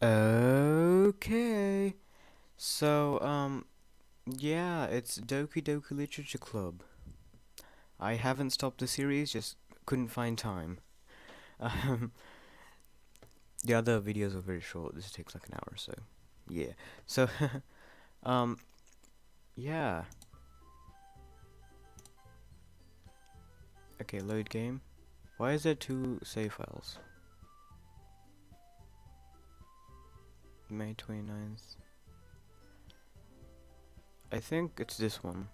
Okay. So, yeah, it's Doki Doki Literature Club. I haven't stopped the series, just couldn't find time. Um, the other videos are very short. This takes like an hour, so yeah. So, um, yeah. Okay, load game. Why is there two save files? May 29th. I think it's this one.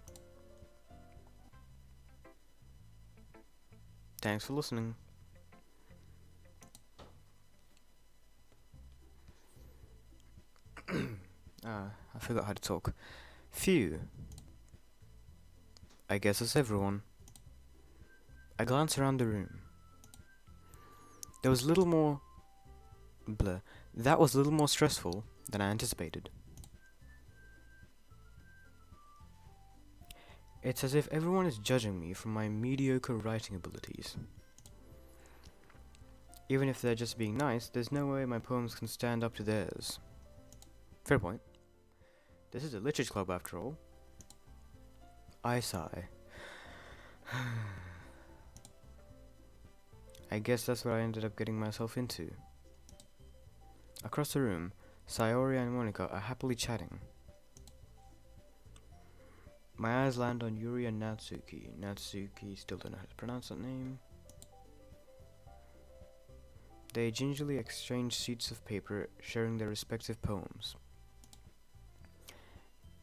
Thanks for listening. I forgot how to talk. Phew. I guess it's everyone. I glance around the room. There was little more Bleh. That was a little more stressful than I anticipated. It's as if everyone is judging me for my mediocre writing abilities. Even if they're just being nice, there's no way my poems can stand up to theirs. Fair point. This is a literature club after all. I sigh. I guess that's what I ended up getting myself into. Across the room, Sayori and Monica are happily chatting. My eyes land on Yuri and Natsuki. Natsuki, still don't know how to pronounce that name. They gingerly exchange sheets of paper, sharing their respective poems.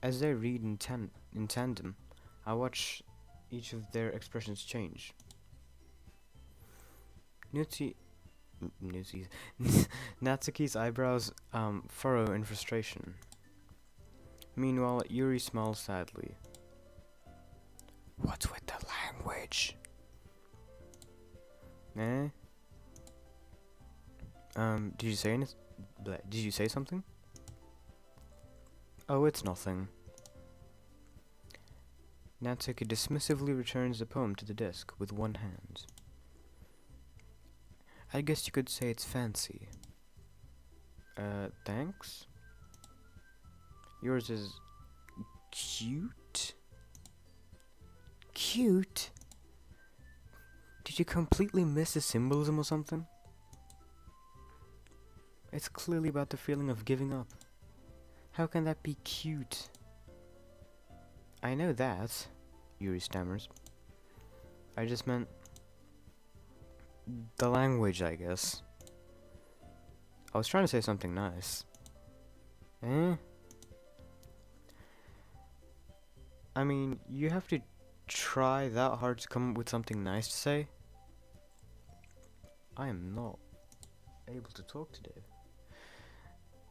As they read in tandem, I watch each of their expressions change. Nutsi, Nutsi, Natsuki's eyebrows furrow in frustration. Meanwhile, Yuri smiles sadly. What's with the language? Eh? Did you say anything? Did you say something? Oh, it's nothing. Natsuki dismissively returns the poem to the desk with one hand. I guess you could say it's fancy. Thanks? Yours is cute? Cute? Did you completely miss the symbolism or something? It's clearly about the feeling of giving up. How can that be cute? I know that, Yuri stammers. I just meant the language, I guess. I was trying to say something nice. Eh? I mean, you have to try that hard to come up with something nice to say? I am not able to talk today.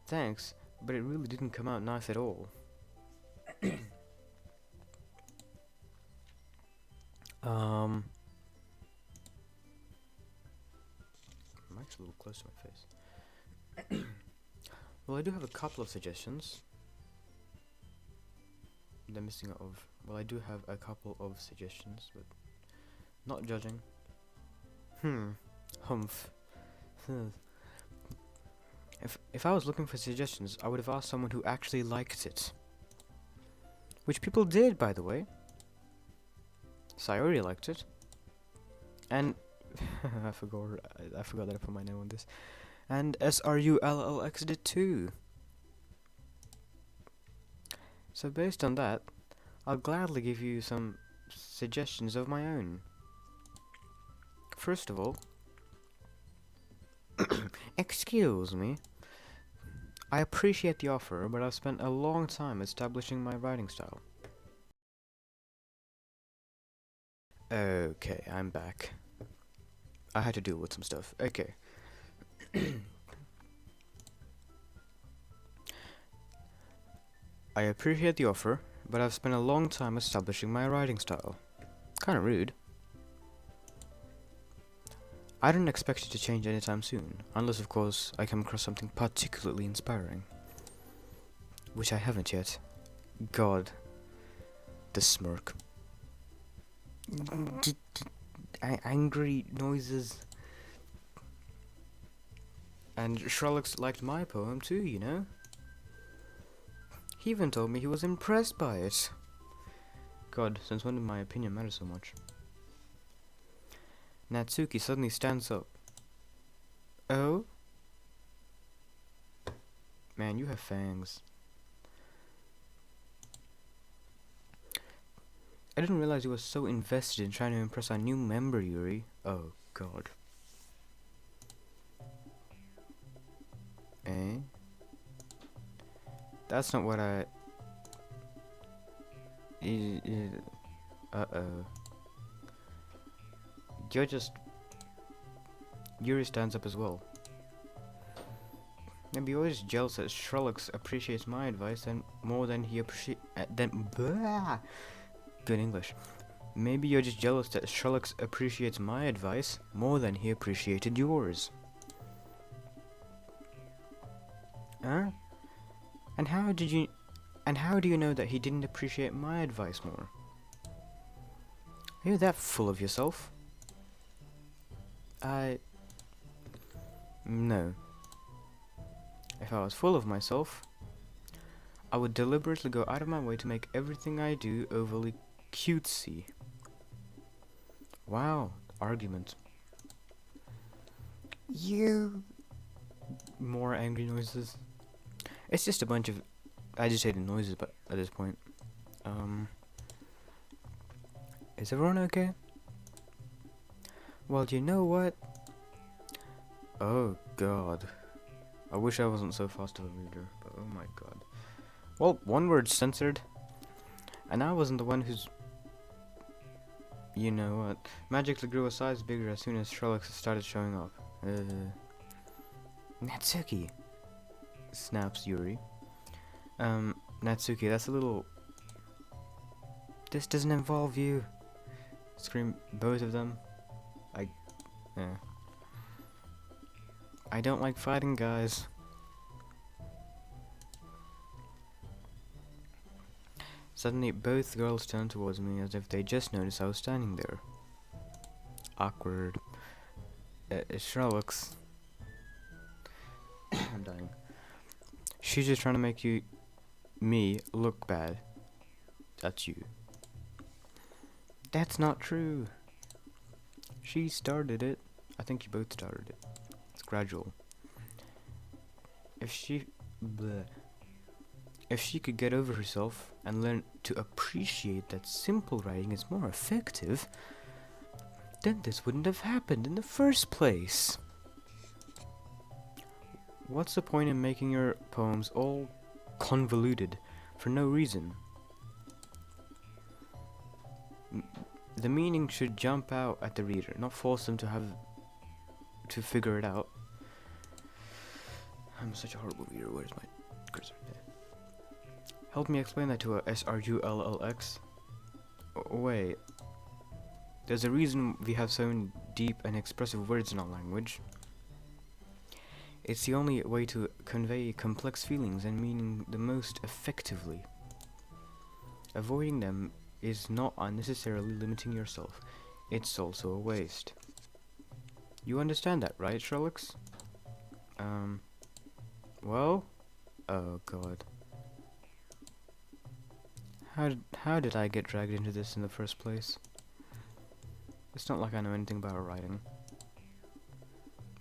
Thanks, but it really didn't come out nice at all. Um, mic's a little close to my face. Well, I do have a couple of suggestions. The missing of. Well, I do have a couple of suggestions, but not judging. Humph. If I was looking for suggestions, I would have asked someone who actually liked it. Which people did, by the way. Sayori liked it. And I forgot that I put my name on this. And SRULLX did too. So based on that, I'll gladly give you some suggestions of my own. First of all, excuse me. I appreciate the offer, but I've spent a long time establishing my writing style. Okay, I'm back. I had to deal with some stuff. Okay. I appreciate the offer, but I've spent a long time establishing my writing style. Kinda rude. I don't expect it to change anytime soon, unless of course I come across something particularly inspiring. Which I haven't yet. God. The smirk. Angry noises. And Sherlock liked my poem too, you know? He even told me he was impressed by it. God, since when did my opinion matter so much? Natsuki suddenly stands up. Oh? Man, you have fangs. I didn't realize you were so invested in trying to impress our new member, Yuri. Oh, God. Eh? That's not what I... Uh-oh. You're just... Yuri stands up as well. Maybe you're always jealous that Sherlock appreciates my advice and more than he appreciates... Good English. Maybe you're just jealous that Sherlock appreciates my advice more than he appreciated yours. Huh? And how do you know that he didn't appreciate my advice more? Are you that full of yourself? No. If I was full of myself, I would deliberately go out of my way to make everything I do overly cutesy. Wow, argument. You... More angry noises. It's just a bunch of agitated noises, but at this point. Is everyone okay? Well, you know what? Oh, God. I wish I wasn't so fast of a reader, but oh my God. Well, one word's censored. And I wasn't the one who's... You know what? Magically grew a size bigger as soon as Sherlock started showing up. Natsuki! Snaps Yuri. Natsuki, that's a little... This doesn't involve you. Scream both of them. I don't like fighting guys. Suddenly, both girls turned towards me as if they just noticed I was standing there. Awkward. Sherlock's... I'm dying. She's just trying to make me look bad. That's you. That's not true. She started it. I think you both started it. It's gradual. If she could get over herself and learn to appreciate that simple writing is more effective, then this wouldn't have happened in the first place. What's the point in making your poems all convoluted for no reason? The meaning should jump out at the reader, not force them to figure it out. I'm such a horrible reader. Where's my cursor? Yeah. Help me explain that to a SRULLX. Wait. There's a reason we have so many deep and expressive words in our language. It's the only way to convey complex feelings and meaning the most effectively. Avoiding them is not unnecessarily limiting yourself. It's also a waste. You understand that, right, Sherlock? Well? Oh, God. How did I get dragged into this in the first place? It's not like I know anything about writing.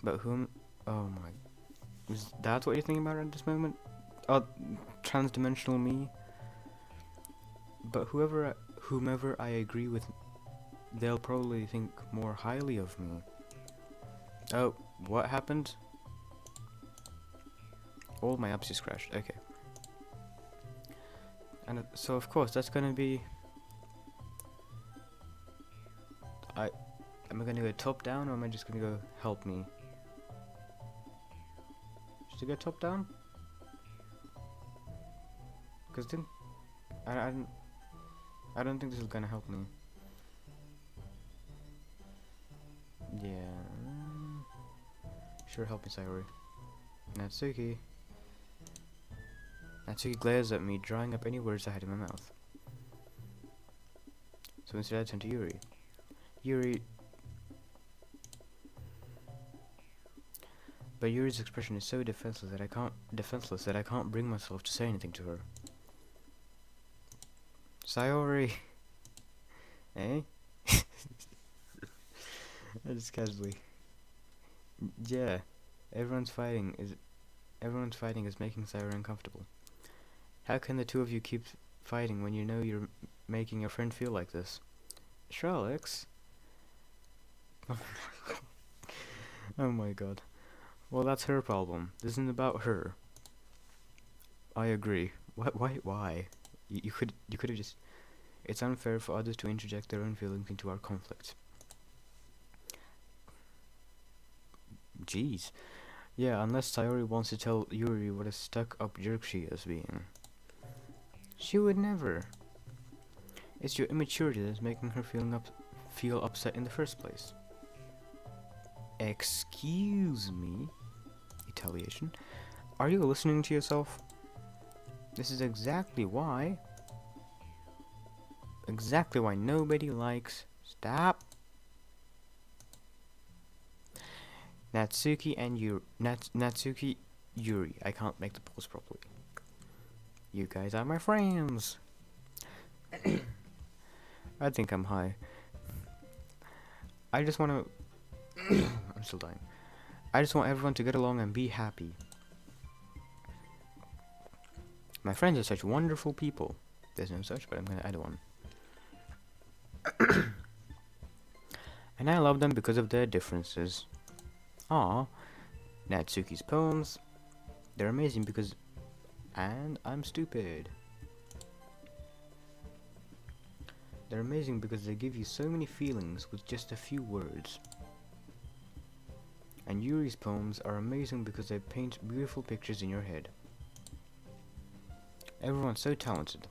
But whom... Oh my... Is that what you're thinking about at this moment? Oh, transdimensional me? But whomever I agree with, they'll probably think more highly of me. Oh, what happened? All my apps just crashed. Okay. And so of course that's gonna be... Am I gonna go top down or am I just gonna go help me? Should I go top down? Cause then I don't think this is gonna help me. Yeah. Sure, help me, Sayori. Natsuki. Natsuki glares at me, drying up any words I had in my mouth. So instead I turn to Yuri. Yuri... But Yuri's expression is so defenseless that I can't bring myself to say anything to her. Sayori, eh? I just casually. Yeah, everyone's fighting is making Sayori uncomfortable. How can the two of you keep fighting when you know you're making your friend feel like this? Sherlock's? Oh my god. Well, that's her problem. This isn't about her. I agree. Why? You could have just. It's unfair for others to interject their own feelings into our conflict. Jeez. Yeah, unless Sayori wants to tell Yuri what a stuck-up jerk she is being. She would never. It's your immaturity that's making her feel upset in the first place. Excuse me? Retaliation. Are you listening to yourself? This is exactly why nobody likes. Stop. Natsuki and Natsuki Yuri. I can't make the pause properly. You guys are my friends. I think I'm high. I just want to. I'm still dying. I just want everyone to get along and be happy. My friends are such wonderful people. There's no such, but I'm gonna add one. And I love them because of their differences. Ah, Natsuki's poems. They're amazing because. And I'm stupid. They're amazing because they give you so many feelings with just a few words. And Yuri's poems are amazing because they paint beautiful pictures in your head. Everyone's so talented.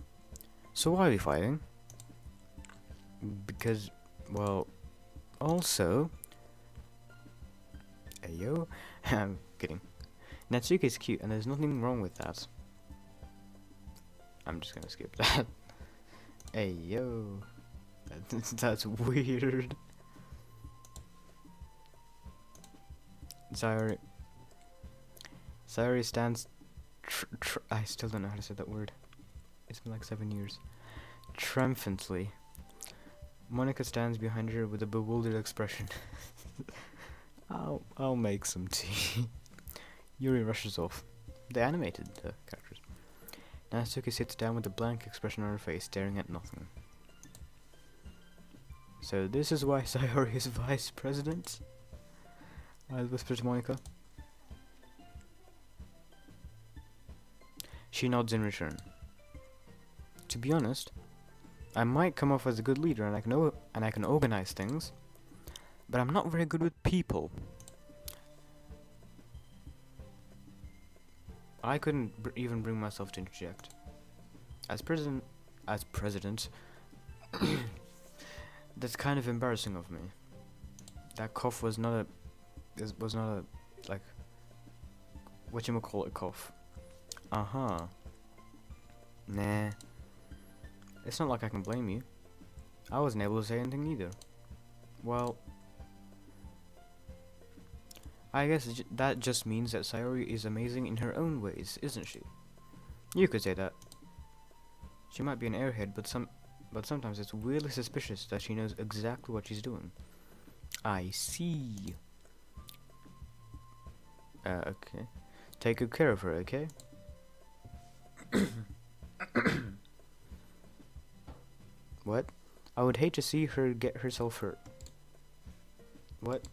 So why are we fighting? Because, well, also... Ayo? I'm kidding. Natsuki's cute and there's nothing wrong with that. I'm just gonna skip that. Ayo. That's weird. Sayori stands I still don't know how to say that word. It's been like 7 years. Triumphantly. Monika stands behind her with a bewildered expression. I'll make some tea. Yuri rushes off. They animated the characters. Natsuki sits down with a blank expression on her face, staring at nothing. So this is why Sayori is vice president? I whisper to Monika. She nods in return. To be honest, I might come off as a good leader and I can organize things, but I'm not very good with people. I couldn't even bring myself to interject. As president, that's kind of embarrassing of me. That cough was not a like whatchamacallit cough. Nah. It's not like I can blame you. I wasn't able to say anything either. Well, I guess that just means that Sayori is amazing in her own ways, isn't she? You could say that. She might be an airhead, but sometimes it's weirdly suspicious that she knows exactly what she's doing. I see. Okay. Take good care of her, okay? What? I would hate to see her get herself hurt. What?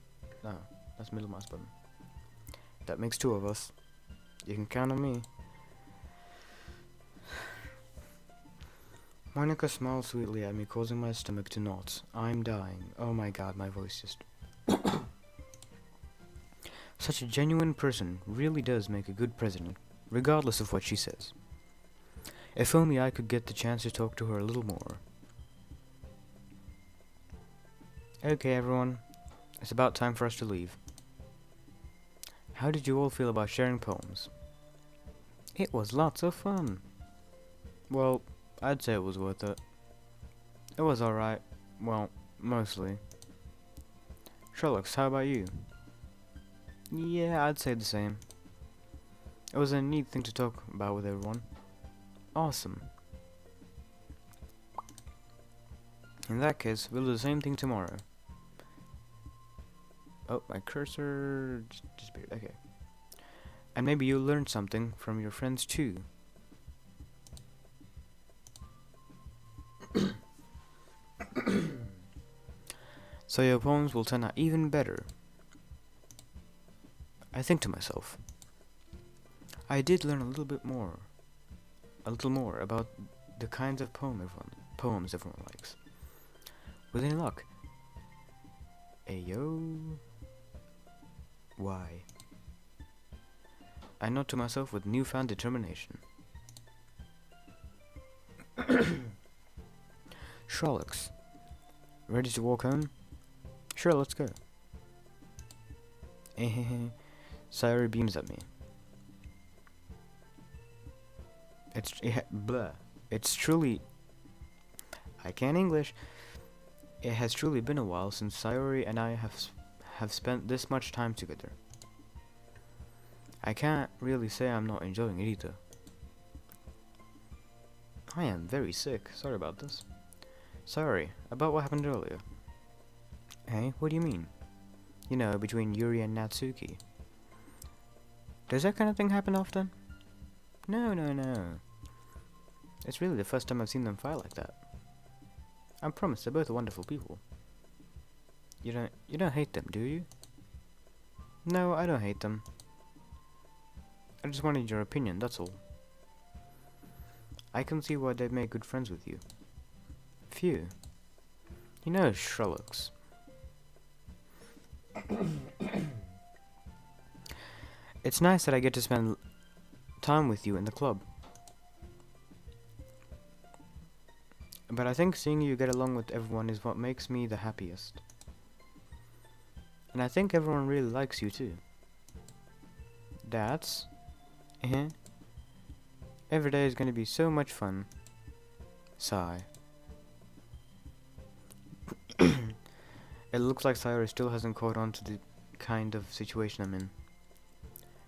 No, that's middle mouse button. That makes 2 of us. You can count on me. Monika smiles sweetly at me, causing my stomach to knot. I'm dying. Oh my god, my voice just... Such a genuine person really does make a good president, regardless of what she says. If only I could get the chance to talk to her a little more. Okay, everyone. It's about time for us to leave. How did you all feel about sharing poems? It was lots of fun. Well, I'd say it was worth it. It was alright. Well, mostly. Sherlock, how about you? Yeah, I'd say the same. It was a neat thing to talk about with everyone. Awesome. In that case, we'll do the same thing tomorrow. Oh, my cursor just disappeared. Okay. And maybe you'll learn something from your friends too. So your poems will turn out even better. I think to myself, I did learn a little more about the kinds of poems everyone likes. With any luck. Ayo. Why? I nod to myself with newfound determination. Sherlock's. Ready to walk home? Sure, let's go. Sayori beams at me. Blah. It's truly... I can't English. It has truly been a while since Sayori and I have spent this much time together. I can't really say I'm not enjoying it either. I am very sick. Sorry about this. Sorry, about what happened earlier. Hey, what do you mean? You know, between Yuri and Natsuki. Does that kind of thing happen often? No. It's really the first time I've seen them fight like that. I promise, they're both wonderful people. You don't hate them, do you? No, I don't hate them. I just wanted your opinion, that's all. I can see why they'd make good friends with you. Phew. You know, Sherlock's. It's nice that I get to spend time with you in the club. But I think seeing you get along with everyone is what makes me the happiest. And I think everyone really likes you too. That's... Every day is gonna be so much fun. Sigh. It looks like Sayori still hasn't caught on to the kind of situation I'm in.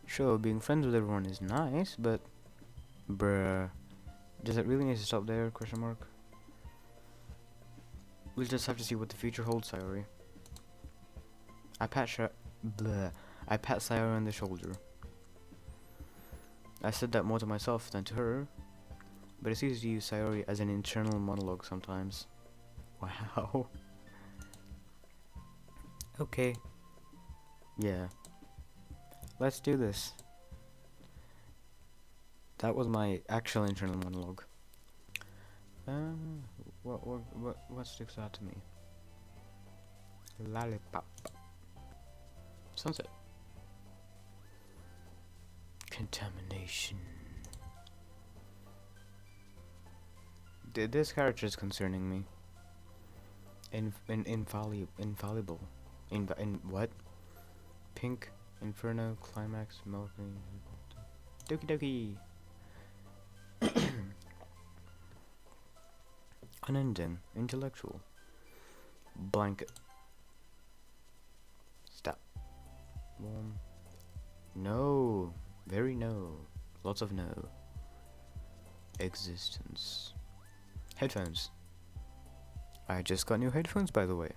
Sure, being friends with everyone is nice, but... Bruh. Does it really need to stop there? Question mark. We'll just have to see what the future holds, Sayori. I pat Sayori on the shoulder. I said that more to myself than to her, but it's easy to use Sayori as an internal monologue sometimes. Wow. Okay. Yeah. Let's do this. That was my actual internal monologue. What sticks out to me? Lollipop. Sunset. Contamination. This character is concerning me. Infallible. In what? Pink, Inferno, Climax, Melody, Doki Doki. Unending, intellectual. Blanket. Stop. Warm. No. Very no. Lots of no. Existence. Headphones. I just got new headphones, by the way.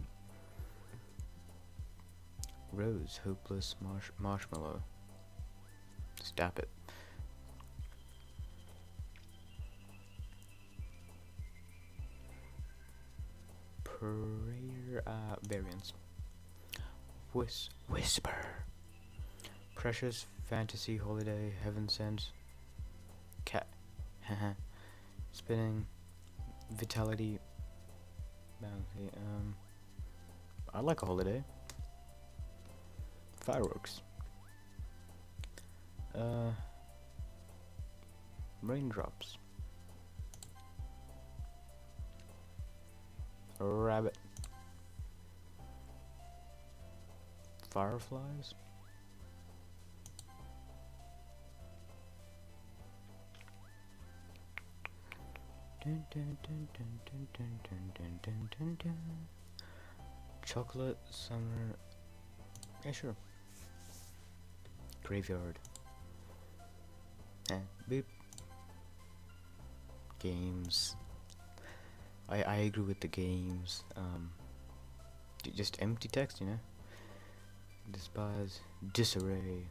Rose, hopeless, marshmallow. Stop it. Prayer, variants. Whisper. Precious, fantasy, holiday, heaven sent. Cat. Haha. Spinning. Vitality. Bounty. I like a holiday. Fireworks. Raindrops. Rabbit. Fireflies. Dun, dun, dun, dun, dun, dun, dun, dun, dun, dun, dun. Chocolate, summer. Yeah, sure. Graveyard. Boop. Games. I agree with the games. Just empty text, you know? Despise. Disarray.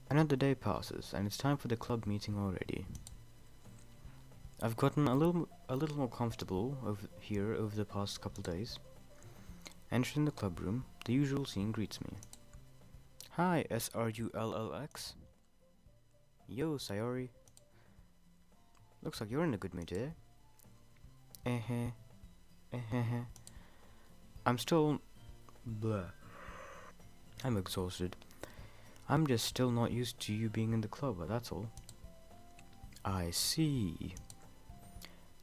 Another day passes, and it's time for the club meeting already. I've gotten a little more comfortable over the past couple days. Entering the club room, the usual scene greets me. Hi, SRULLX. Yo, Sayori. Looks like you're in a good mood today. I'm still... Blah. I'm exhausted. I'm just still not used to you being in the club, that's all. I see.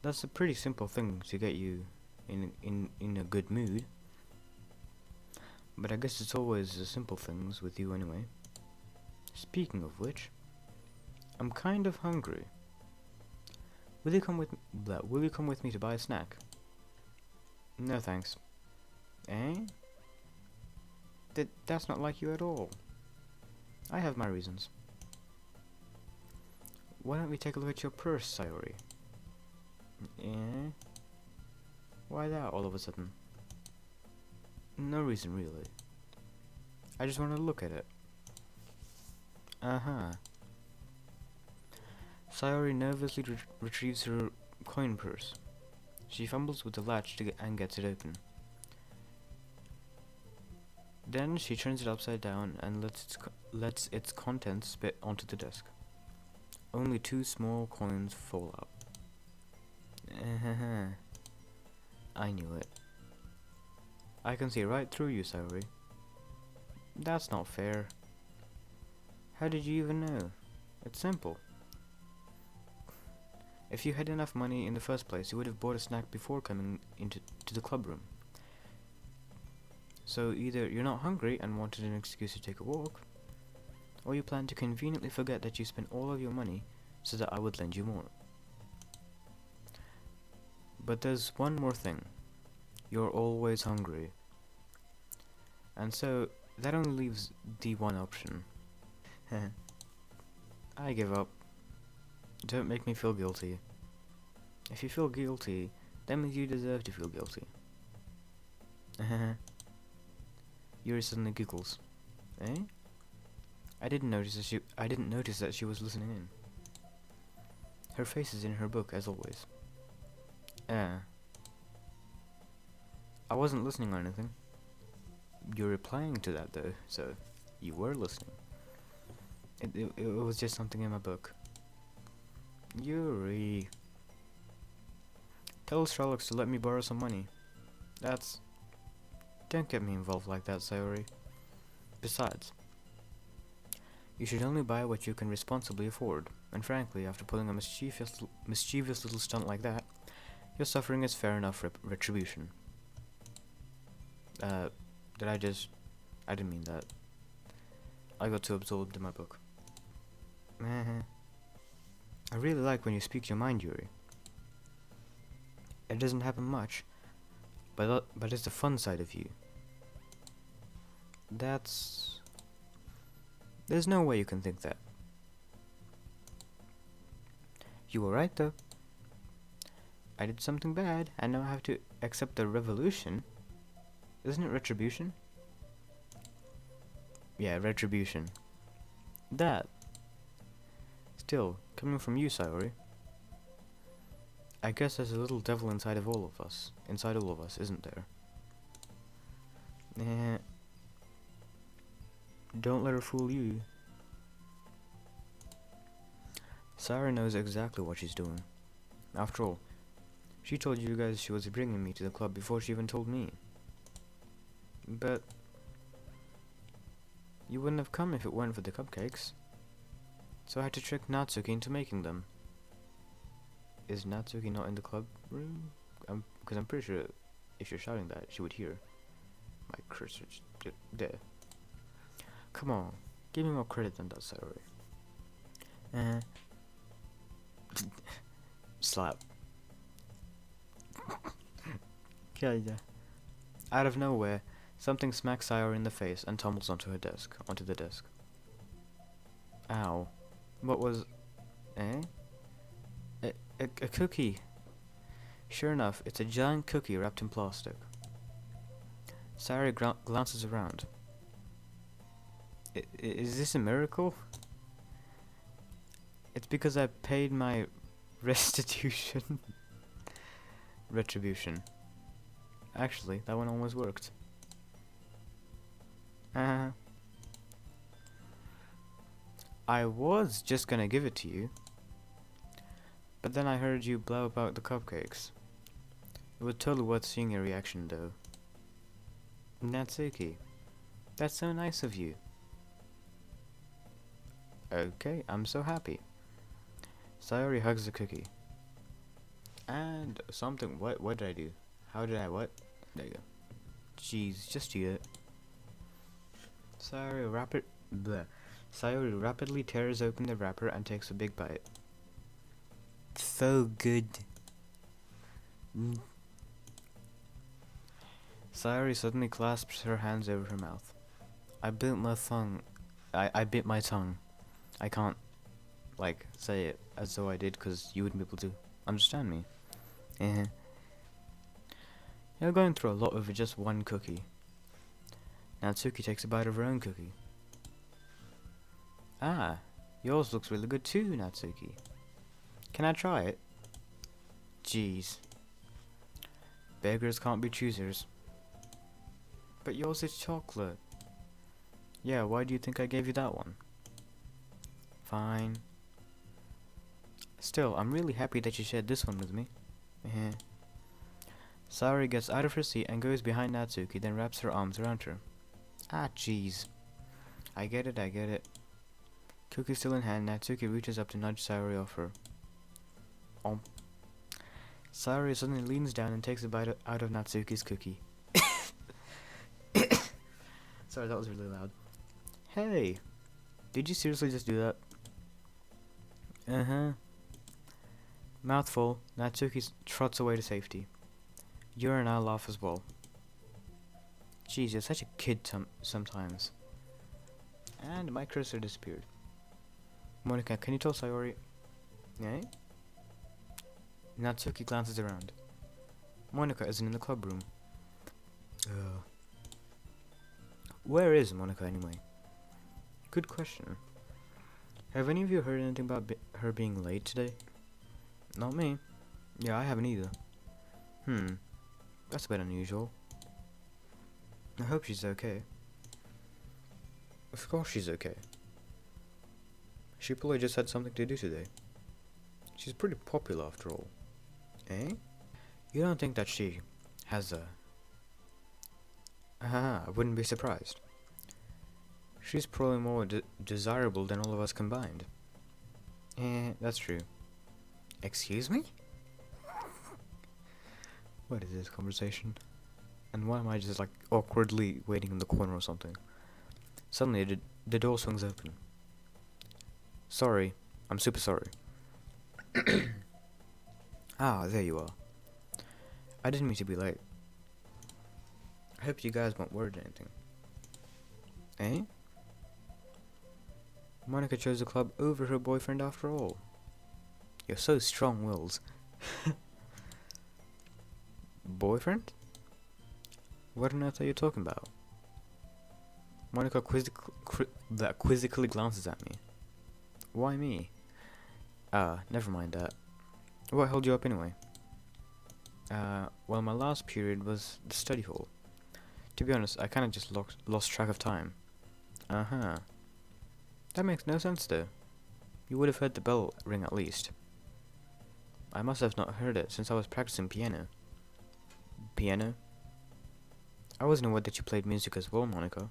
That's a pretty simple thing to get you in a good mood. But I guess it's always the simple things with you anyway. Speaking of which, I'm kind of hungry. Will you come with me to buy a snack? No thanks. Eh? That's not like you at all. I have my reasons. Why don't we take a look at your purse, Sayori? Eh? Why that all of a sudden? No reason really. I just want to look at it. Uh-huh. Sayori nervously retrieves her coin purse. She fumbles with the latch and gets it open. Then she turns it upside down and lets its contents spit onto the desk. Only 2 small coins fall out. I knew it. I can see right through you, Sayori. That's not fair. How did you even know? It's simple. If you had enough money in the first place, you would have bought a snack before coming into the club room. So either you're not hungry and wanted an excuse to take a walk, or you plan to conveniently forget that you spent all of your money so that I would lend you more. But there's one more thing. You're always hungry. And so, that only leaves the one option. I give up. Don't make me feel guilty. If you feel guilty, that means you deserve to feel guilty. Yuri suddenly giggles. Eh? I didn't notice that she was listening in. Her face is in her book as always. I wasn't listening or anything. You're replying to that though, so you were listening. It was just something in my book. Yuri. Tell Sherlock to let me borrow some money. Don't get me involved like that, Sayori. Besides, you should only buy what you can responsibly afford, and frankly, after pulling a mischievous little stunt like that, your suffering is fair enough retribution. I didn't mean that. I got too absorbed in my book. I really like when you speak your mind, Yuri. It doesn't happen much, but it's the fun side of you. There's no way you can think that. You were right, though. I did something bad, and now I have to accept the revolution. Isn't it retribution? Yeah, retribution. That. Still, coming from you, Sayori. I guess there's a little devil inside all of us, isn't there? Don't let her fool you. Sarah knows exactly what she's doing. After all, she told you guys she was bringing me to the club before she even told me. But you wouldn't have come if it weren't for the cupcakes. So I had to trick Natsuki into making them. Is Natsuki not in the club room? Because I'm pretty sure if you're shouting that, she would hear. My cursor there. Come on, give me more credit than that, Sayori. Slap. Yeah. Out of nowhere, something smacks Sayori in the face and tumbles onto the desk. Ow. What was... eh? A cookie. Sure enough, it's a giant cookie wrapped in plastic. Sayori glances around. Is this a miracle? It's because I paid my restitution. Retribution. Actually, that one almost worked. I was just gonna give it to you, but then I heard you blow about the cupcakes. It was totally worth seeing your reaction, though. Natsuki, that's so nice of you. Okay, I'm so happy. Sayori hugs the cookie. And something, what did I do? How did I, what? There you go. Jeez, just eat it. Sayori rapidly tears open the wrapper and takes a big bite. So good. Sayori suddenly clasps her hands over her mouth. I bit my tongue. I bit my tongue. I can't, like, say it as though I did, because you wouldn't be able to understand me. You're going through a lot over just one cookie. Natsuki takes a bite of her own cookie. Ah, yours looks really good too, Natsuki. Can I try it? Jeez. Beggars can't be choosers. But yours is chocolate. Yeah, why do you think I gave you that one? Fine. Still, I'm really happy that you shared this one with me. Sayori gets out of her seat and goes behind Natsuki, then wraps her arms around her. Ah, jeez. I get it. Cookie still in hand, Natsuki reaches up to nudge Sayori off her. Sayori suddenly leans down and takes a bite out of Natsuki's cookie. Sorry, that was really loud. Hey! Did you seriously just do that? Mouthful, Natsuki trots away to safety. Yuri and I laugh as well. Jeez, you're such a kid sometimes. And my cursor disappeared. Monika, can you tell Sayori? Eh? Natsuki glances around. Monika isn't in the club room. Where is Monika anyway? Good question. Have any of you heard anything about her being late today? Not me. Yeah, I haven't either. That's a bit unusual. I hope she's okay. Of course she's okay. She probably just had something to do today. She's pretty popular after all. Eh? You don't think that she has a... I wouldn't be surprised. She's probably more desirable than all of us combined. That's true. Excuse me? What is this conversation? And why am I just like awkwardly waiting in the corner or something? Suddenly the door swings open. Sorry, I'm super sorry. Ah, there you are. I didn't mean to be late. I hope you guys weren't worried or anything. Eh? Monika chose the club over her boyfriend after all. You're so strong-willed. Boyfriend? What on earth are you talking about? Monika quizzically glances at me. Why me? Never mind that. What held you up anyway? Well, my last period was the study hall. To be honest, I kinda just lost track of time. That makes no sense though. You would have heard the bell ring at least. I must have not heard it since I was practicing piano. Piano? I wasn't aware that you played music as well, Monika.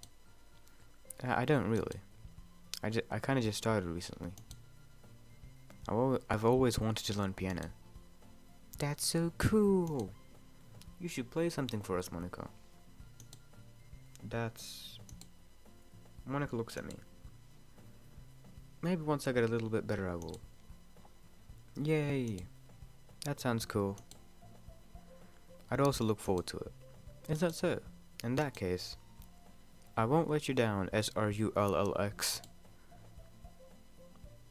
I don't really. I kinda just started recently. I've always wanted to learn piano. That's so cool! You should play something for us, Monika. Monika looks at me. Maybe once I get a little bit better I will. Yay! That sounds cool. I'd also look forward to it. Is that so? In that case, I won't let you down, SRULLX.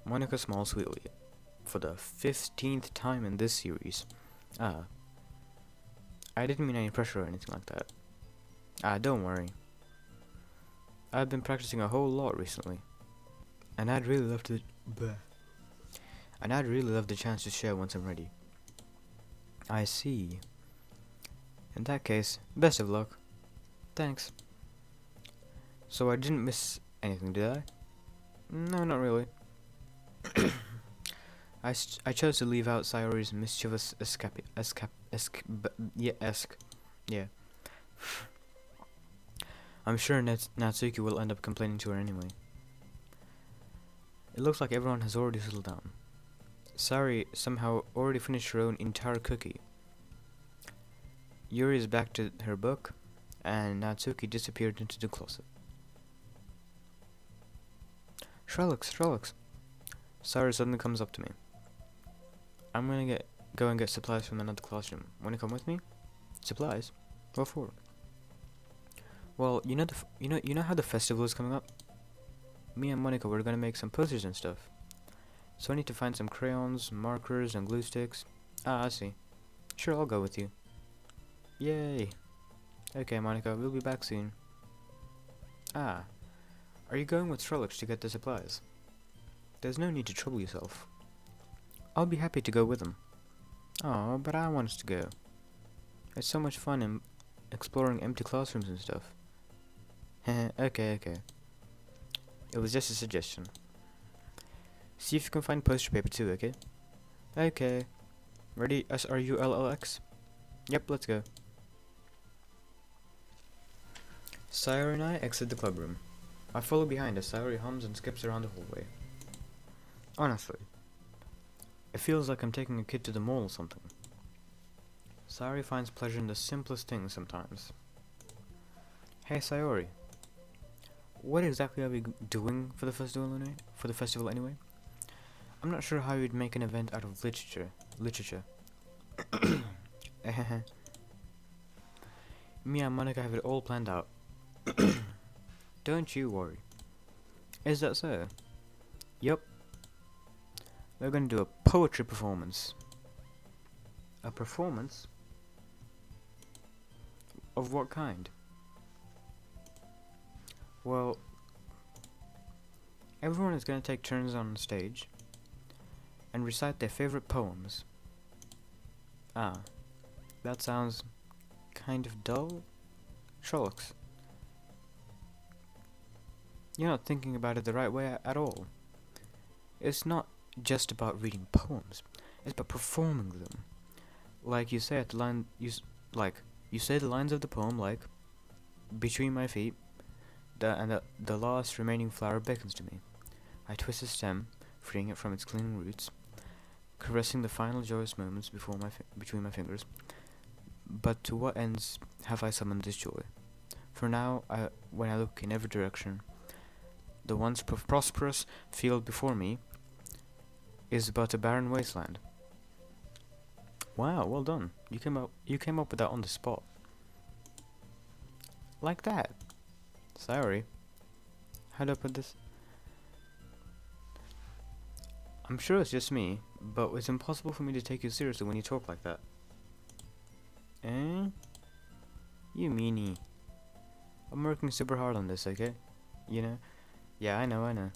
Monica Small Sweetly, for the 15th time in this series. Ah, I didn't mean any pressure or anything like that. Don't worry. I've been practicing a whole lot recently, and I'd really love to. Bleh. And I'd really love the chance to share once I'm ready. I see. In that case, best of luck. Thanks. So I didn't miss anything, did I? No, not really. I chose to leave out Sayori's mischievous yeah. I'm sure Natsuki will end up complaining to her anyway. It looks like everyone has already settled down. Sayori somehow already finished her own entire cookie. Yuri is back to her book, and Natsuki disappeared into the closet. Shrelix. Sayori suddenly comes up to me. I'm gonna go and get supplies from another classroom. Wanna come with me? Supplies? What for? Well, you know how the festival is coming up? Me and Monica were gonna make some posters and stuff. So I need to find some crayons, markers, and glue sticks. I see. Sure, I'll go with you. Yay! Okay, Monica, we'll be back soon. Are you going with Shrelix to get the supplies? There's no need to trouble yourself. I'll be happy to go with them. Oh, but I want us to go. It's so much fun in exploring empty classrooms and stuff. Okay. It was just a suggestion. See if you can find poster paper too, okay? Okay. Ready, SRULLX? Yep, let's go. Sayori and I exit the club room. I follow behind as Sayori hums and skips around the hallway. Honestly, it feels like I'm taking a kid to the mall or something. Sayori finds pleasure in the simplest things sometimes. Hey Sayori, what exactly are we doing for the festival anyway? I'm not sure how you'd make an event out of literature. Me and Monica have it all planned out. Don't you worry. Is that so? Yup. We're gonna do a poetry performance. A performance? Of what kind? Well, everyone is gonna take turns on stage and recite their favorite poems. That sounds kind of dull. Sherlock's. You're not thinking about it the right way at all. It's not just about reading poems. It's about performing them. Like you say at the line, you say the lines of the poem like, "Between my feet, the last remaining flower beckons to me. I twist the stem, freeing it from its clinging roots, caressing the final joyous moments between my fingers. But to what ends have I summoned this joy? For now, when I look in every direction, the once prosperous field before me is but a barren wasteland." Wow, well done. You came up with that on the spot. Like that. Sorry. How do I put this? I'm sure it's just me, but it's impossible for me to take you seriously when you talk like that. Eh? You meanie. I'm working super hard on this, okay? You know? Yeah, I know.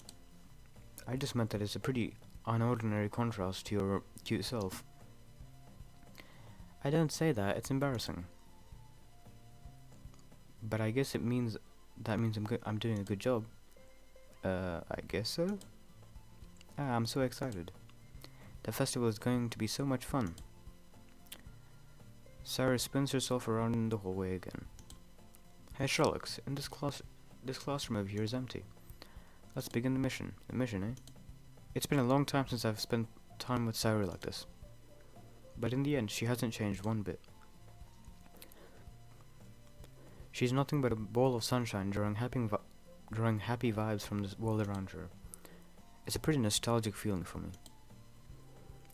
I just meant that it's a pretty unordinary contrast to your cute self. I don't say that, it's embarrassing. But I guess that means I'm doing a good job. I guess so? I'm so excited. The festival is going to be so much fun. Sarah spins herself around in the hallway again. Hey Sherlock, this classroom over here is empty. Let's begin the mission. The mission, eh? It's been a long time since I've spent time with Sarah like this. But in the end, she hasn't changed one bit. She's nothing but a ball of sunshine drawing happy vibes from the world around her. It's a pretty nostalgic feeling for me.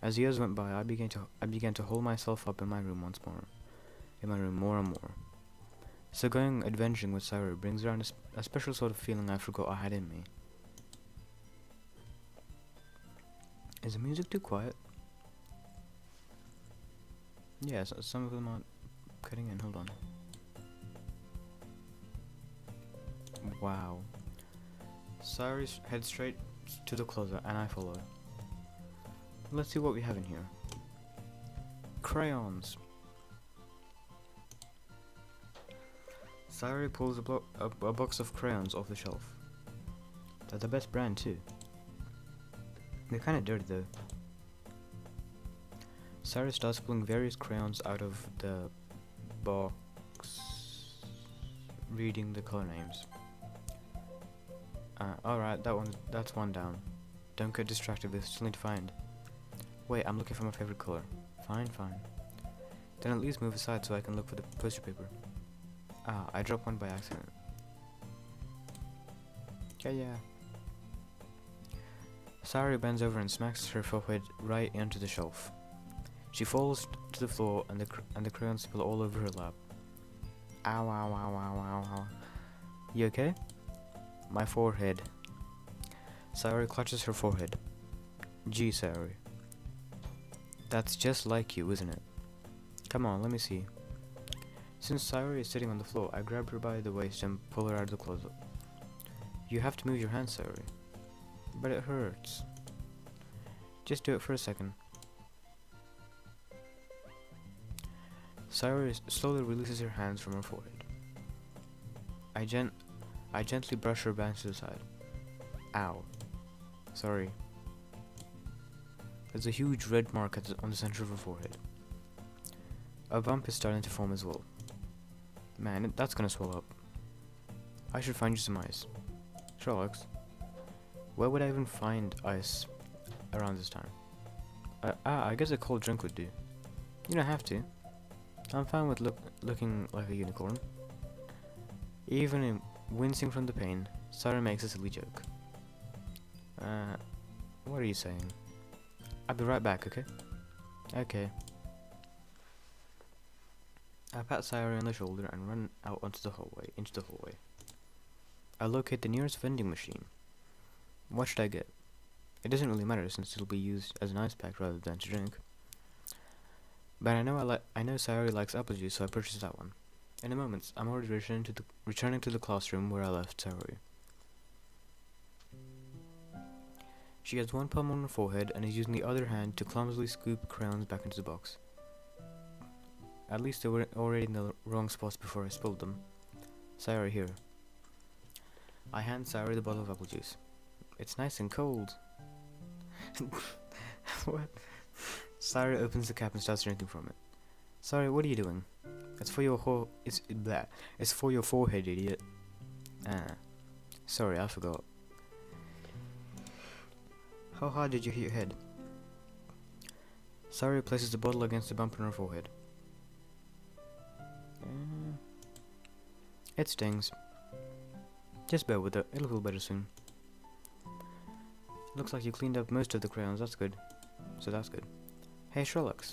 As years went by, I began to hold myself up in my room more and more. So going adventuring with Saru brings around a special sort of feeling I forgot I had in me. Is the music too quiet? Yeah, some of them aren't cutting in. Hold on. Wow. Saru heads straight to the closet and I follow. Let's see what we have in here. Crayons. Saru pulls a box of crayons off the shelf. They're the best brand too. They're kinda dirty though. Saru starts pulling various crayons out of the box, reading the color names. Alright, that's one down. Don't get distracted, we still need to find. Wait, I'm looking for my favorite color. Fine. Then at least move aside so I can look for the poster paper. Ah, I dropped one by accident. Yeah. Saru bends over and smacks her forehead right into the shelf. She falls to the floor and the crayons spill all over her lap. Ow. You okay? My forehead. Saru clutches her forehead. Gee, Saru. That's just like you, isn't it? Come on, let me see. Since Saru is sitting on the floor, I grab her by the waist and pull her out of the closet. You have to move your hands, Saru. But it hurts. Just do it for a second. Saru slowly releases her hands from her forehead. I gently brush her bangs to the side. Ow. Sorry. There's a huge red mark on the center of her forehead. A bump is starting to form as well. Man, that's gonna swell up. I should find you some ice. Sherlock, where would I even find ice around this time? I guess a cold drink would do. You don't have to. I'm fine with looking like a unicorn. Even in wincing from the pain, Saru makes a silly joke. What are you saying? I'll be right back, okay? Okay. I pat Saru on the shoulder and run out into the hallway. I locate the nearest vending machine. What should I get? It doesn't really matter since it'll be used as an ice pack rather than to drink. But I know Saru likes apple juice, so I purchase that one. In a moment, I'm already returning to the classroom where I left Saru. She has one palm on her forehead and is using the other hand to clumsily scoop crayons back into the box. At least they were already in the wrong spots before I spilled them. Saru, here. I hand Saru the bottle of apple juice. It's nice and cold. What? Saru opens the cap and starts drinking from it. Saru, what are you doing? It's for your It's for your forehead, idiot. Sorry, I forgot. How hard did you hit your head? Saru places the bottle against the bump on her forehead. It stings. Just bear with it, it'll feel better soon. Looks like you cleaned up most of the crayons, that's good. Hey Sherlock.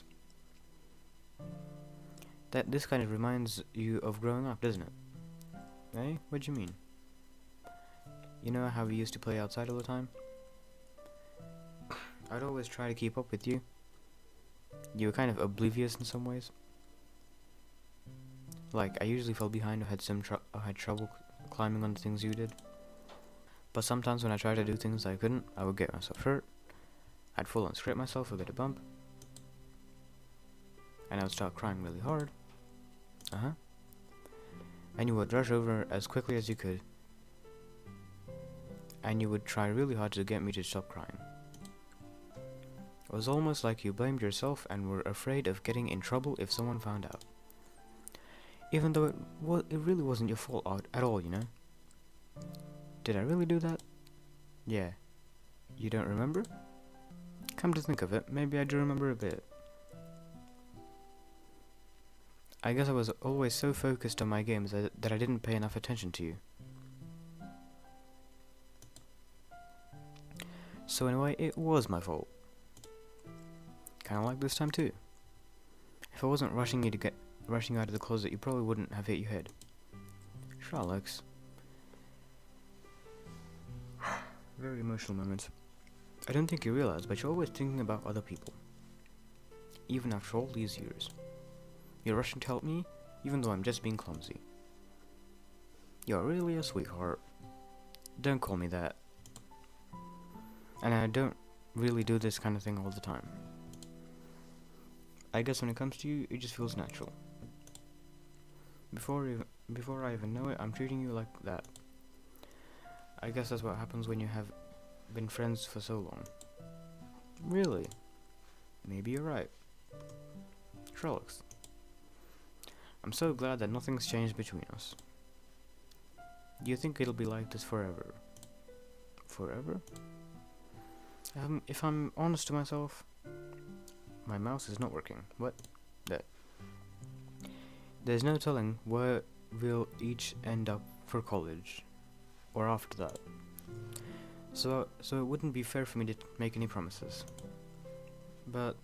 This kind of reminds you of growing up, doesn't it? Eh? What do you mean? You know how we used to play outside all the time? I'd always try to keep up with you. You were kind of oblivious in some ways. Like, I usually fell behind or had trouble climbing on the things you did. But sometimes when I tried to do things I couldn't, I would get myself hurt. I'd fall and scrape myself or get a bump. And I would start crying really hard. And you would rush over as quickly as you could. And you would try really hard to get me to stop crying. It was almost like you blamed yourself and were afraid of getting in trouble if someone found out. Even though it really wasn't your fault at all, you know? Did I really do that? Yeah. You don't remember? Come to think of it, maybe I do remember a bit. I guess I was always so focused on my games that I didn't pay enough attention to you. So in a way, it was my fault. Kinda like this time too. If I wasn't rushing you out of the closet, you probably wouldn't have hit your head. Sure, Alex. Very emotional moment. I don't think you realize, but you're always thinking about other people. Even after all these years. You're rushing to help me, even though I'm just being clumsy. You're really a sweetheart. Don't call me that. And I don't really do this kind of thing all the time. I guess when it comes to you, it just feels natural. Before I even know it, I'm treating you like that. I guess that's what happens when you have been friends for so long. Really? Maybe you're right. Sherlock's. I'm so glad that nothing's changed between us. Do you think it'll be like this forever? Forever? If I'm honest to myself, my mouse is not working. What? That. There's no telling where we'll each end up for college, or after that. So it wouldn't be fair for me to make any promises. But,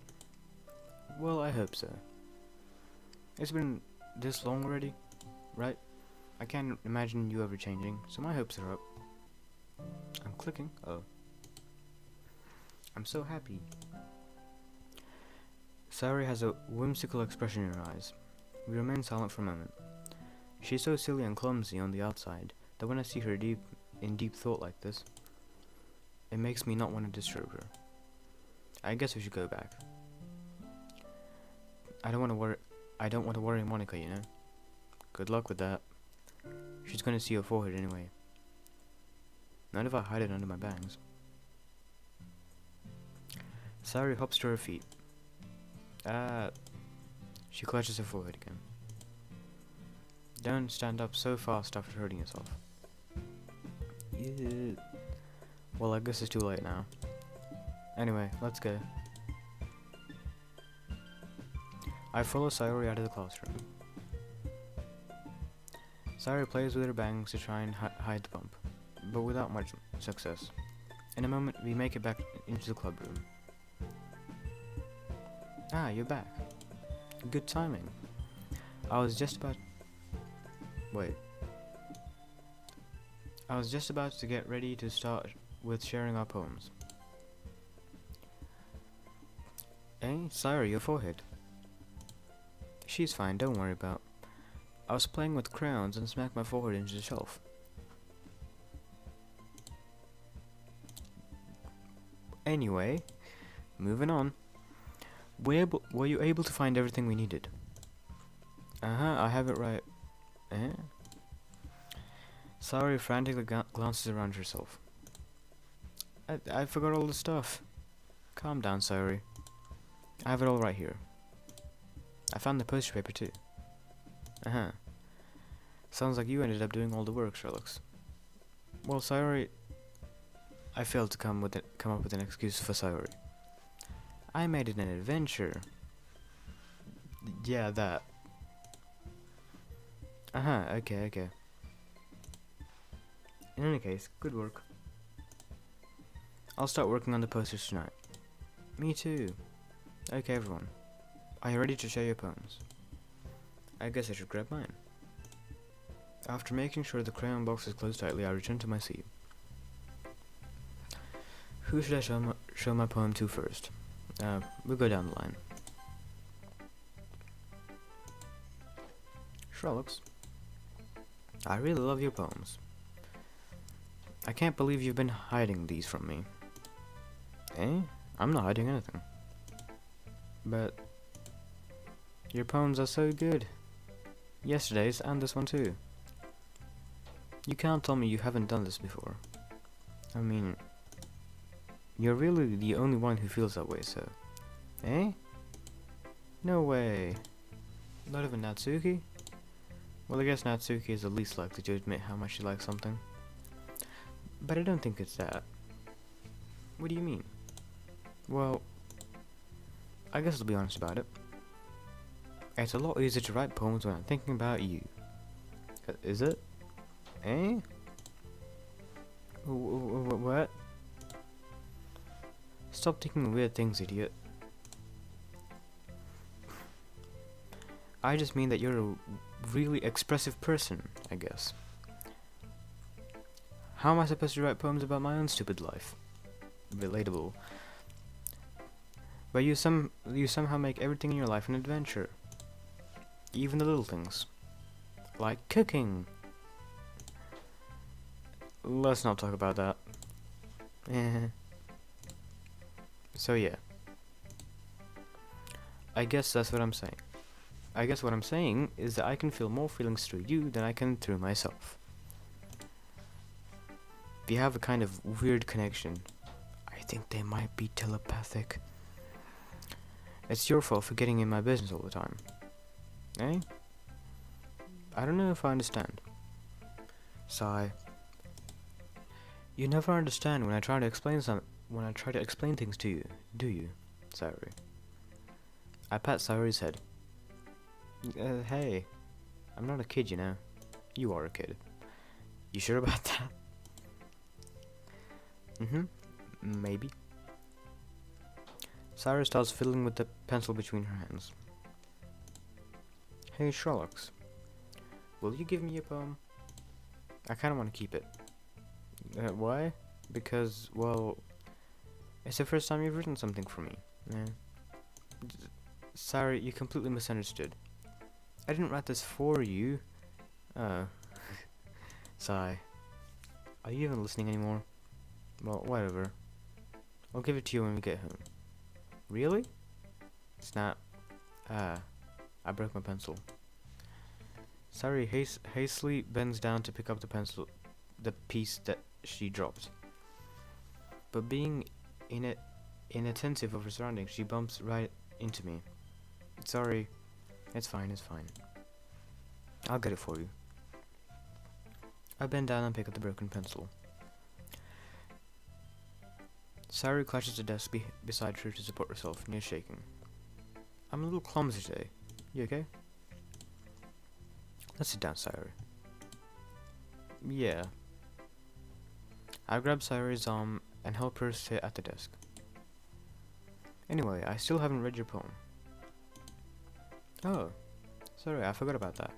well, I hope so. It's been this long already, right? I can't imagine you ever changing, so my hopes are up. I'm clicking. Oh. I'm so happy. Sayori has a whimsical expression in her eyes. We remain silent for a moment. She's so silly and clumsy on the outside that when I see her in deep thought like this, it makes me not want to disturb her. I guess we should go back. I don't want to worry Monica, you know. Good luck with that. She's gonna see your forehead anyway. Not if I hide it under my bangs. Sayori hops to her feet. She clutches her forehead again. Don't stand up so fast after hurting yourself. Yeah. Well, I guess it's too late now. Anyway, let's go. I follow Sayori out of the classroom. Sayori plays with her bangs to try and hide the bump, but without much success. In a moment, we make it back into the club room. Ah, you're back. Good timing. I was just about to get ready to start with sharing our poems. Eh? Sayori, your forehead. She's fine, don't worry about. I was playing with crayons and smacked my forehead into the shelf. Anyway, moving on. Were you able to find everything we needed? I have it right. Eh? Sayori frantically glances around herself. I forgot all the stuff. Calm down, Sayori. I have it all right here. I found the poster paper too. Sounds like you ended up doing all the work, Sherlock. Well, Sayori, I failed to come up with an excuse for Sayori. I made it an adventure. Yeah, that. Okay. In any case, good work. I'll start working on the posters tonight. Me too. Okay, everyone. Are you ready to share your poems? I guess I should grab mine. After making sure the crayon box is closed tightly, I return to my seat. Who should I show my poem to first? We'll go down the line. Sherlock's. I really love your poems. I can't believe you've been hiding these from me. Eh? I'm not hiding anything. But your poems are so good. Yesterday's and this one too. You can't tell me you haven't done this before. I mean, you're really the only one who feels that way, so. Eh? No way. Not even Natsuki? Well, I guess Natsuki is the least likely to admit how much she likes something. But I don't think it's that. What do you mean? Well, I guess I'll be honest about it. It's a lot easier to write poems when I'm thinking about you. Is it? Eh? What? Stop thinking weird things, idiot. I just mean that you're a really expressive person, I guess. How am I supposed to write poems about my own stupid life? Relatable. But you somehow make everything in your life an adventure. Even the little things. Like cooking. Let's not talk about that. So yeah. I guess that's what I'm saying. I guess what I'm saying is that I can feel more feelings through you than I can through myself. We have a kind of weird connection. I think they might be telepathic. It's your fault for getting in my business all the time. Eh? I don't know if I understand. Sigh. You never understand when I try to explain things to you, do you, Sayuri? I pat Sayuri's head. Hey, I'm not a kid, you know. You are a kid. You sure about that? Maybe. Sayuri starts fiddling with the pencil between her hands. Hey, Sherlock, will you give me a poem? I kinda want to keep it. Why? Because, well, it's the first time you've written something for me. Sorry, you completely misunderstood. I didn't write this for you. Oh. Sigh. Are you even listening anymore? Well, whatever. I'll give it to you when we get home. Really? Snap. I broke my pencil. Sorry, hastily bends down to pick up the piece that she dropped. But being inattentive of her surroundings, she bumps right into me. Sorry. It's fine. I'll get it for you. I bend down and pick up the broken pencil. Sayuri clutches the desk beside her to support herself, near shaking. I'm a little clumsy today. You okay? Let's sit down, Sayuri. Yeah. I grab Sayuri's arm and help her sit at the desk. Anyway, I still haven't read your poem. Oh, sorry, I forgot about that.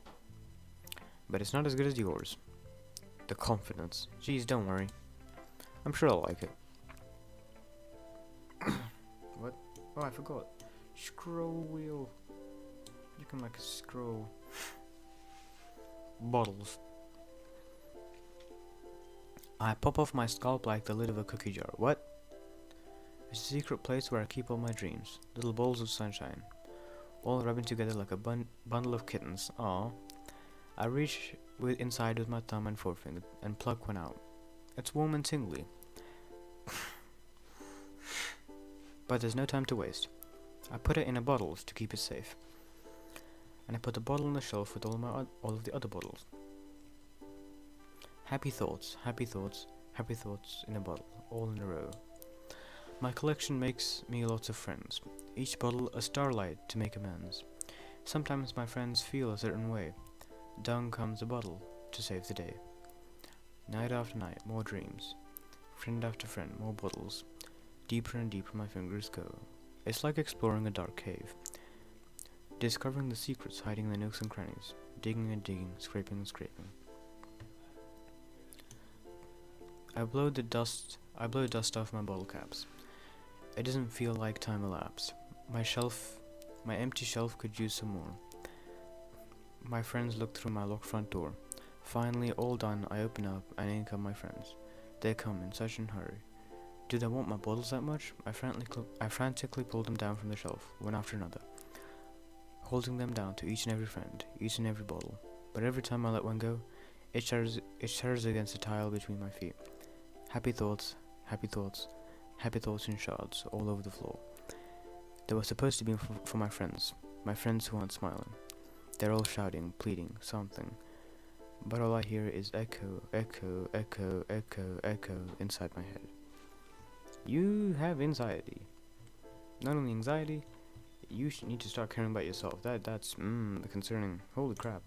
But it's not as good as yours. The confidence. Jeez, don't worry. I'm sure I'll like it. What? Oh, I forgot. Scroll wheel. You can like scroll. Bottles. I pop off my scalp like the lid of a cookie jar. What? It's a secret place where I keep all my dreams. Little balls of sunshine. All rubbing together like a bundle of kittens. Aw. I reach inside with my thumb and forefinger and pluck one out. It's warm and tingly. But there's no time to waste. I put it in a bottle to keep it safe. And I put the bottle on the shelf with all of the other bottles. Happy thoughts in a bottle, all in a row. My collection makes me lots of friends. Each bottle a starlight to make amends. Sometimes my friends feel a certain way. Down comes a bottle to save the day. Night after night, more dreams. Friend after friend, more bottles. Deeper and deeper my fingers go. It's like exploring a dark cave. Discovering the secrets hiding in the nooks and crannies. Digging and digging, scraping and scraping. I blow dust off my bottle caps. It doesn't feel like time elapsed. My empty shelf could use some more. My friends look through my locked front door. Finally, all done, I open up and in come my friends. They come in such a hurry. Do they want my bottles that much? I frantically pull them down from the shelf, one after another, holding them down to each and every friend, each and every bottle. But every time I let one go, it shatters against the tile between my feet. Happy thoughts in shards all over the floor. They were supposed to be for my friends who aren't smiling. They're all shouting, pleading, something. But all I hear is echo, echo, echo, echo, echo inside my head. You have anxiety. Not only anxiety, you need to start caring about yourself. That's concerning. Holy crap.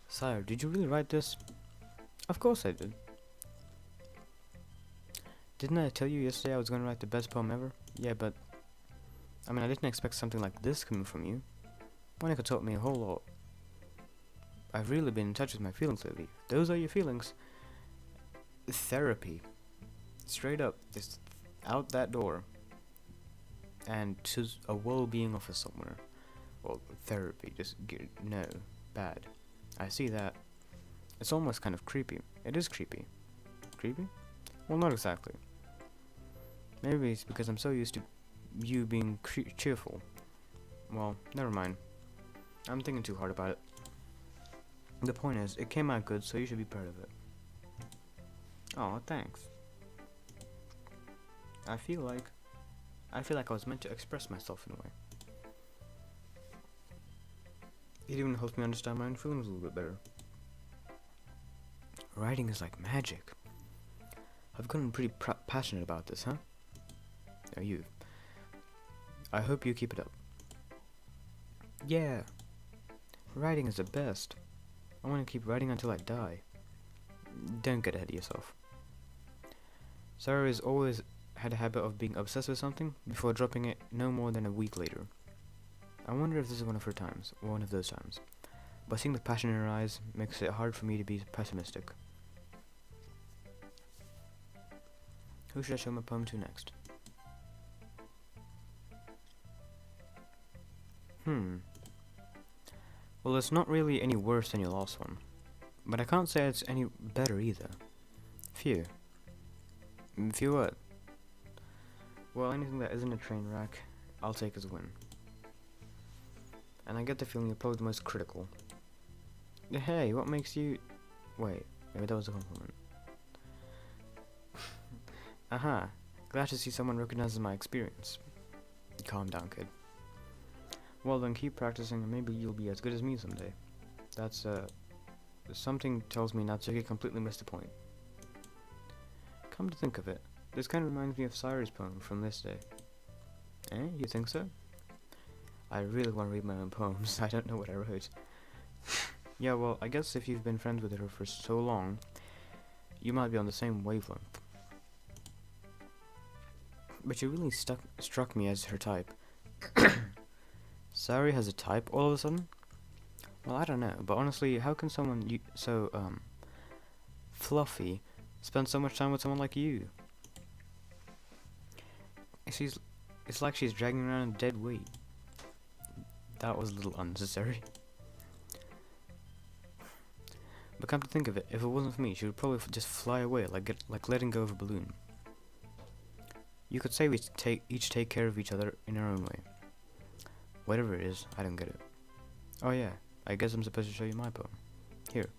Sire, did you really write this? Of course I did. Didn't I tell you yesterday I was going to write the best poem ever? Yeah, but I didn't expect something like this coming from you. Monica taught me a whole lot. I've really been in touch with my feelings lately. Those are your feelings. therapy. Straight up, just out that door. And to a well-being office somewhere. Well, therapy, no, bad. I see that. It's almost kind of creepy. It is creepy. Creepy? Well, not exactly. Maybe it's because I'm so used to you being cheerful. Well, never mind. I'm thinking too hard about it. The point is, it came out good, so you should be proud of it. Oh, thanks. I feel like I was meant to express myself in a way. It even helps me understand my own feelings a little bit better. Writing is like magic. I've gotten pretty passionate about this, huh? Are you? I hope you keep it up. Yeah. Writing is the best. I want to keep writing until I die. Don't get ahead of yourself. Sarah has always had a habit of being obsessed with something before dropping it no more than a week later. I wonder if this is one of her times, or one of those times. But seeing the passion in her eyes makes it hard for me to be pessimistic. Who should I show my poem to next? Well, it's not really any worse than your last one. But I can't say it's any better either. Phew. Phew what? Well, anything that isn't a train wreck, I'll take as a win. And I get the feeling you're probably the most critical. Hey, what makes you... Wait, maybe that was a compliment. Aha, glad to see someone recognizes my experience. Calm down, kid. Well then, keep practicing and maybe you'll be as good as me someday. That's, something tells me Natsuki completely missed the point. Come to think of it, this kind of reminds me of Sayuri's poem from this day. Eh, you think so? I really want to read my own poems, I don't know what I wrote. Yeah, well, I guess if you've been friends with her for so long, you might be on the same wavelength. But she really struck me as her type. Sayuri has a type all of a sudden? Well, I don't know, but honestly, how can someone so, fluffy spend so much time with someone like you? It's like she's dragging around a dead weight. That was a little unnecessary. But come to think of it, if it wasn't for me, she would probably just fly away, like letting go of a balloon. You could say we each take care of each other in our own way. Whatever it is, I don't get it. Oh yeah, I guess I'm supposed to show you my poem. Here.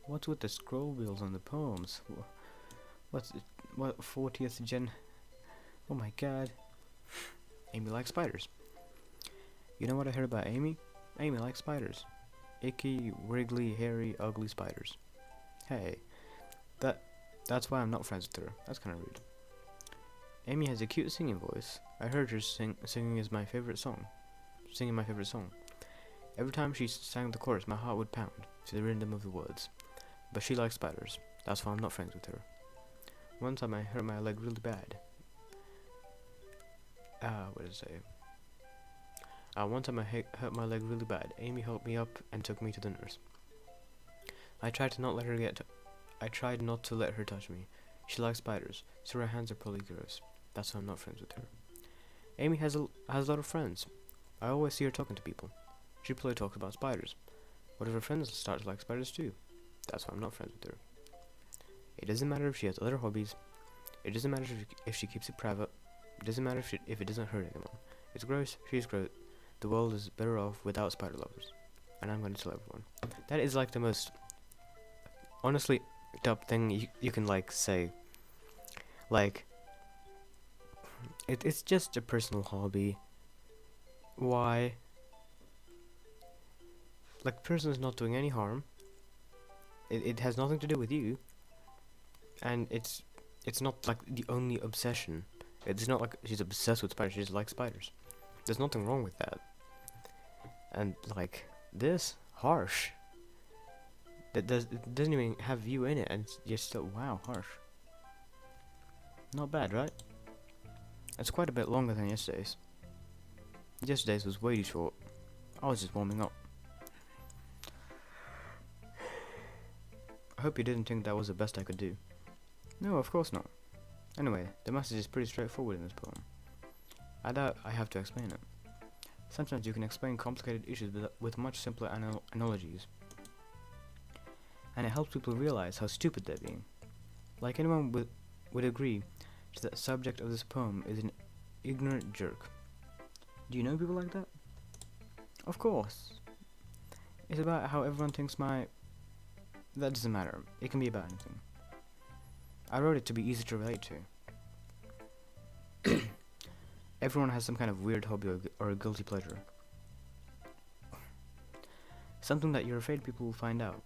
What's with the scroll wheels on the poems? What 40th gen? Oh my god. Amy likes spiders. You know what I heard about Amy? Amy likes spiders. Icky, wriggly, hairy, ugly spiders. Hey, that's why I'm not friends with her. That's kind of rude. Amy has a cute singing voice. I heard her singing my favorite song. Every time she sang the chorus, my heart would pound to the rhythm of the words. But she likes spiders. That's why I'm not friends with her. One time I hurt my leg really bad. What did I say? One time I hurt my leg really bad. Amy helped me up and took me to the nurse. I tried not to let her touch me. She likes spiders, so her hands are probably gross. That's why I'm not friends with her. Amy has a lot of friends. I always see her talking to people. She probably talks about spiders. What if her friends start to like spiders too? That's why I'm not friends with her. It doesn't matter if she has other hobbies. It doesn't matter if she keeps it private. It doesn't matter if it doesn't hurt anyone. It's gross. She's gross. The world is better off without spider lovers. And I'm going to tell everyone. That is like the most honestly dumb thing you can like say. Like, it's just a personal hobby. Why? Like, the person is not doing any harm. It has nothing to do with you. And it's not like the only obsession. It's not like she's obsessed with spiders. She just likes spiders. There's nothing wrong with that. And like this, harsh. It doesn't even have you in it, and it's just still wow, harsh. Not bad, right? It's quite a bit longer than yesterday's. Yesterday's was way too short. I was just warming up. I hope you didn't think that was the best I could do. No, of course not. Anyway, the message is pretty straightforward in this poem. I doubt I have to explain it. Sometimes you can explain complicated issues with much simpler analogies. And it helps people realize how stupid they're being. Like anyone would agree that the subject of this poem is an ignorant jerk. Do you know people like that? Of course. It's about how everyone thinks that doesn't matter. It can be about anything. I wrote it to be easy to relate to. Everyone has some kind of weird hobby or a guilty pleasure. Something that you're afraid people will find out.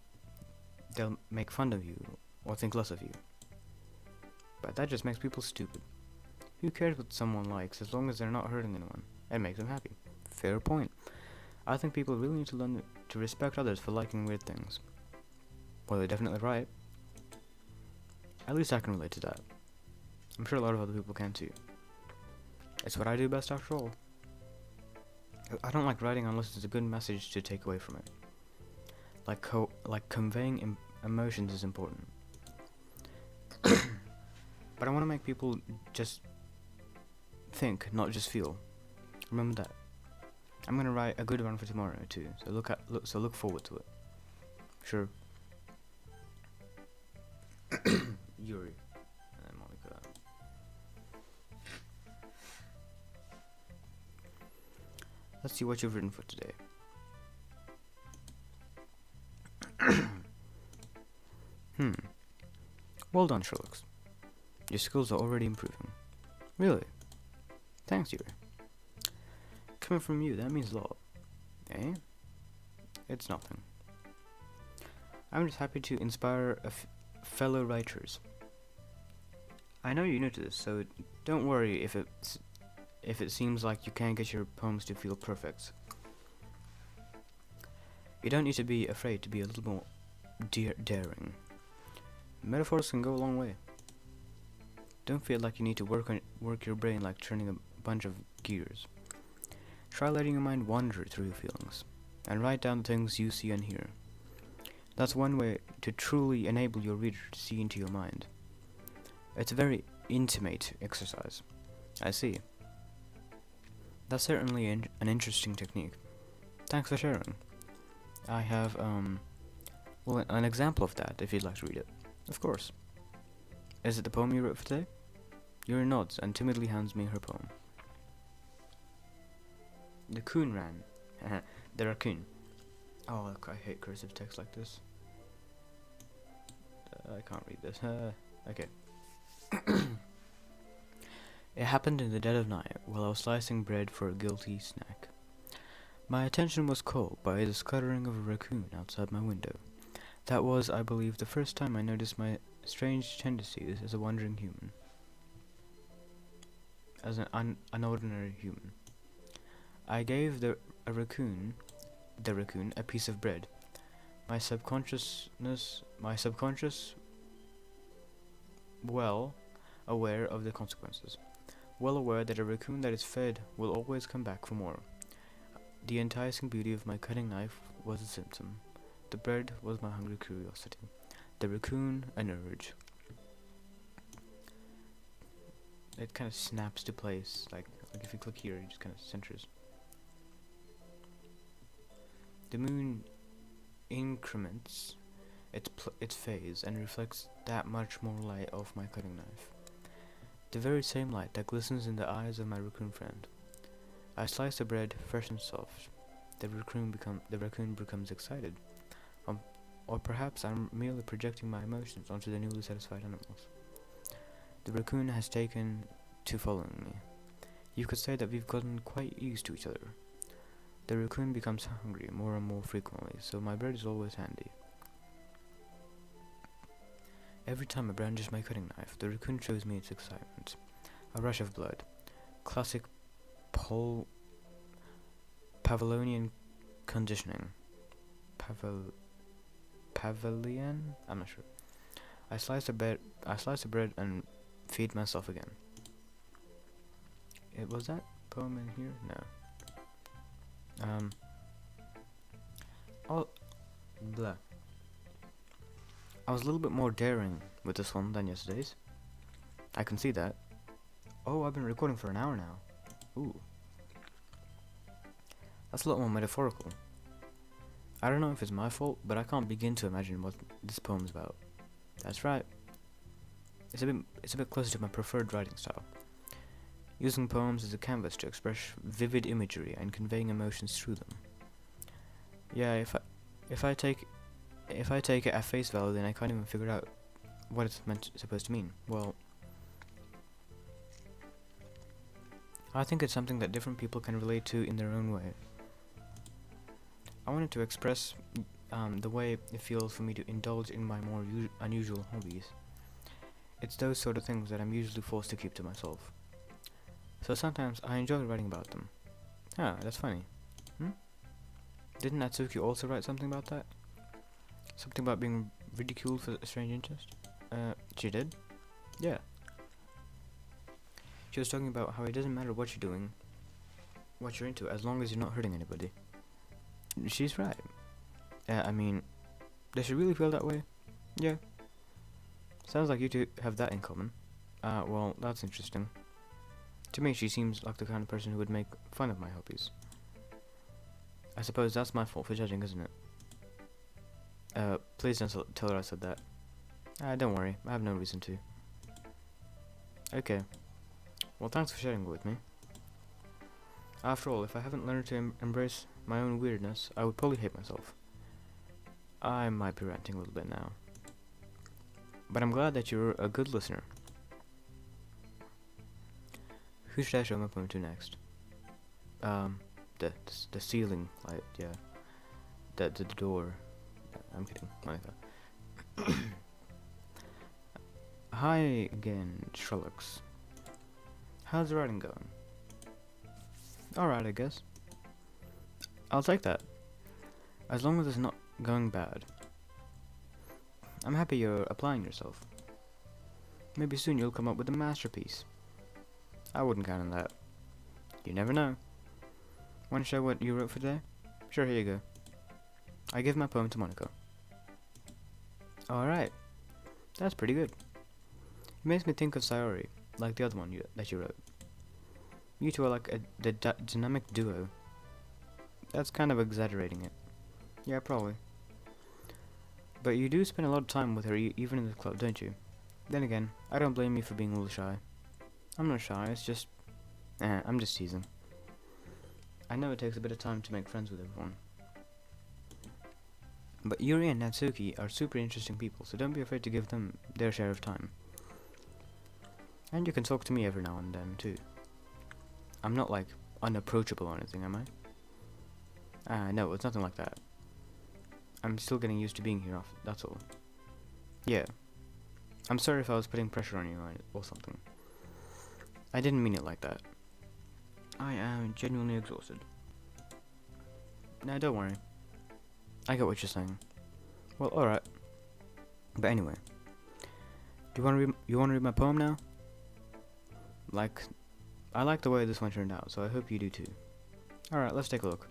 They'll make fun of you or think less of you. But that just makes people stupid. Who cares what someone likes as long as they're not hurting anyone and makes them happy? Fair point. I think people really need to learn to respect others for liking weird things. Well, they're definitely right. At least I can relate to that. I'm sure a lot of other people can too. It's what I do best after all. I don't like writing unless there's a good message to take away from it. Like conveying emotions is important. But I want to make people just think, not just feel. Remember that. I'm gonna write a good one for tomorrow too. So look forward to it. Sure. Yuri and Monica. Let's see what you've written for today. Well done, Sherlock. Your skills are already improving. Really? Thanks, Yuri. Coming from you, that means a lot. Eh? It's nothing. I'm just happy to inspire fellow writers. I know you're new to this, so don't worry if it seems like you can't get your poems to feel perfect. You don't need to be afraid to be a little more daring. Metaphors can go a long way. Don't feel like you need to work your brain like turning a bunch of gears. Try letting your mind wander through your feelings, and write down the things you see and hear. That's one way to truly enable your reader to see into your mind. It's a very intimate exercise. I see. That's certainly an interesting technique. Thanks for sharing. I have, an example of that if you'd like to read it. Of course. Is it the poem you wrote for today? Yuri nods and timidly hands me her poem. The coon ran. The raccoon. Oh, look, I hate cursive text like this. I can't read this. Okay. It happened in the dead of night, while I was slicing bread for a guilty snack. My attention was caught by the scuttering of a raccoon outside my window. That was, I believe, the first time I noticed my strange tendencies as a wandering human. As an ordinary human. I gave the raccoon a piece of bread. My subconscious, well aware of the consequences. Well aware that a raccoon that is fed will always come back for more. The enticing beauty of my cutting knife was a symptom. The bread was my hungry curiosity. The raccoon, an urge. It kind of snaps to place, like if you click here, it just kind of centers. The moon increments its phase and reflects that much more light off my cutting knife. The very same light that glistens in the eyes of my raccoon friend. I slice the bread fresh and soft. The raccoon becomes excited. Or perhaps I'm merely projecting my emotions onto the newly satisfied animals. The raccoon has taken to following me. You could say that we've gotten quite used to each other. The raccoon becomes hungry more and more frequently, so my bread is always handy. Every time I brandish my cutting knife, the raccoon shows me its excitement. A rush of blood. Classic Pavlovian conditioning. Pavilion? I'm not sure. I slice the bread and feed myself again. Was that poem in here? No. Blah. I was a little bit more daring with this one than yesterday's. I can see that. Oh, I've been recording for an hour now. Ooh. That's a lot more metaphorical. I don't know if it's my fault, but I can't begin to imagine what this poem's about. That's right. It's a bit closer to my preferred writing style. Using poems as a canvas to express vivid imagery and conveying emotions through them. Yeah, if I take it at face value, then I can't even figure out what it's supposed to mean. Well, I think it's something that different people can relate to in their own way. I wanted to express the way it feels for me to indulge in my more unusual hobbies. It's those sort of things that I'm usually forced to keep to myself. So sometimes I enjoy writing about them. Ah, that's funny. Didn't Natsuki also write something about that? Something about being ridiculed for a strange interest? She did? Yeah. She was talking about how it doesn't matter what you're doing, what you're into, as long as you're not hurting anybody. She's right. I mean, does she really feel that way? Yeah. Sounds like you two have that in common. Well, that's interesting. To me, she seems like the kind of person who would make fun of my hobbies. I suppose that's my fault for judging, isn't it? Please don't tell her I said that. Don't worry, I have no reason to. Okay. Well, thanks for sharing it with me. After all, if I haven't learned to embrace my own weirdness, I would probably hate myself. I might be ranting a little bit now. But I'm glad that you're a good listener. Who should I show my poem to next? The ceiling light, yeah. The door. I'm kidding, Monica. Hi again, Sherlock's. How's the writing going? Alright, I guess. I'll take that. As long as it's not going bad. I'm happy you're applying yourself. Maybe soon you'll come up with a masterpiece. I wouldn't count on that. You never know. Want to show what you wrote for today? Sure, here you go. I give my poem to Monica. Alright. That's pretty good. It makes me think of Sayori, like the other one that you wrote. You two are like the dynamic duo. That's kind of exaggerating it. Yeah, probably. But you do spend a lot of time with her even in the club, don't you? Then again, I don't blame you for being a little shy. I'm not shy, it's just... I'm just teasing. I know it takes a bit of time to make friends with everyone. But Yuri and Natsuki are super interesting people, so don't be afraid to give them their share of time. And you can talk to me every now and then, too. I'm not, like, unapproachable or anything, am I? No, it's nothing like that. I'm still getting used to being here, that's all. Yeah. I'm sorry if I was putting pressure on you or something. I didn't mean it like that. I am genuinely exhausted. Nah, don't worry. I get what you're saying. Well, alright. But anyway. You wanna read my poem now? I like the way this one turned out, so I hope you do too. Alright, let's take a look.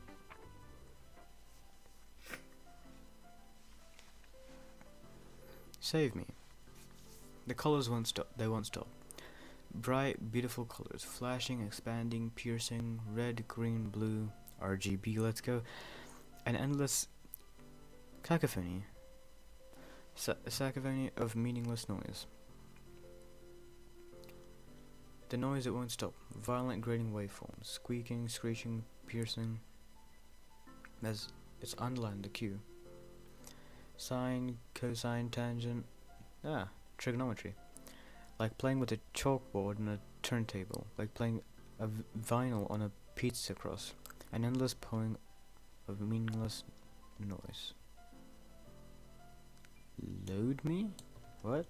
Save me. The colors won't stop. They won't stop. Bright, beautiful colors, flashing, expanding, piercing, red, green, blue, RGB, let's go. An endless cacophony. A cacophony of meaningless noise. The noise that won't stop. Violent grating waveforms. Squeaking, screeching, piercing. It's underlined the Q. Sine, cosine, tangent. Trigonometry. Like playing with a chalkboard on a turntable. Like playing a vinyl on a pizza crust. An endless poem of meaningless noise. Load me? What?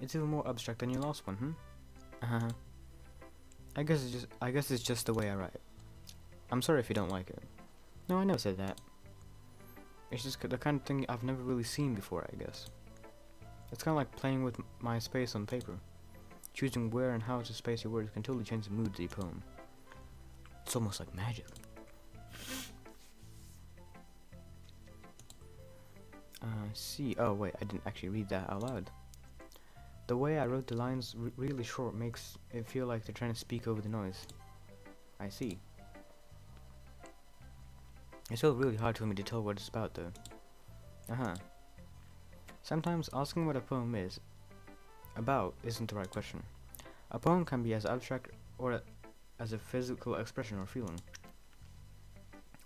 It's even more abstract than your last one, I guess it's just the way I write. I'm sorry if you don't like it. No, I never said that. It's just the kind of thing I've never really seen before, I guess. It's kind of like playing with my space on paper. Choosing where and how to space your words can totally change the mood of your poem. It's almost like magic. see. Oh wait, I didn't actually read that out loud. The way I wrote the lines really short makes it feel like they're trying to speak over the noise. I see. It's still really hard for me to tell what it's about though. Uh-huh. Sometimes asking what a poem is about isn't the right question. A poem can be as abstract or as a physical expression or feeling,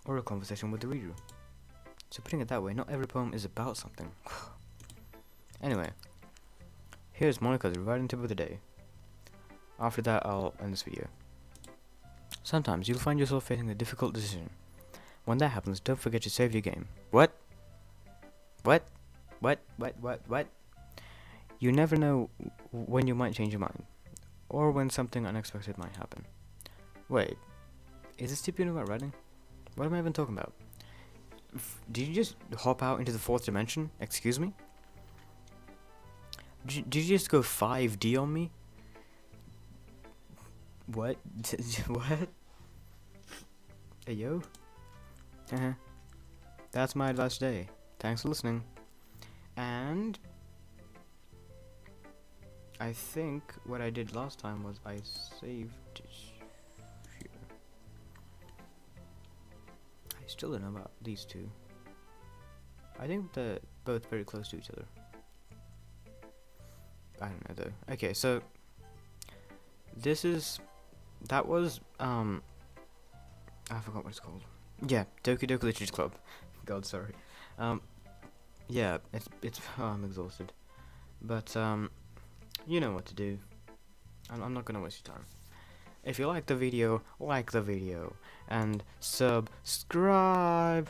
or a conversation with the reader. So putting it that way, not every poem is about something. Anyway, here's Monica's writing tip of the day. After that, I'll end this video. Sometimes you'll find yourself facing a difficult decision. When that happens, don't forget to save your game. What? What? What? You never know when you might change your mind, or when something unexpected might happen. Wait, is this tip about writing? What am I even talking about? Did you just hop out into the fourth dimension? Excuse me? Did you just go 5D on me? What? What? Hey yo? That's my advice today. Thanks for listening. And I think what I did last time was I saved it here. I still don't know about these two. I think they're both very close to each other. I don't know though. Okay, so that was I forgot what it's called. Yeah, Doki Doki Literature Club. God, sorry. Yeah, it's I'm exhausted. But you know what to do. I'm not gonna waste your time. If you like the video, and subscribe.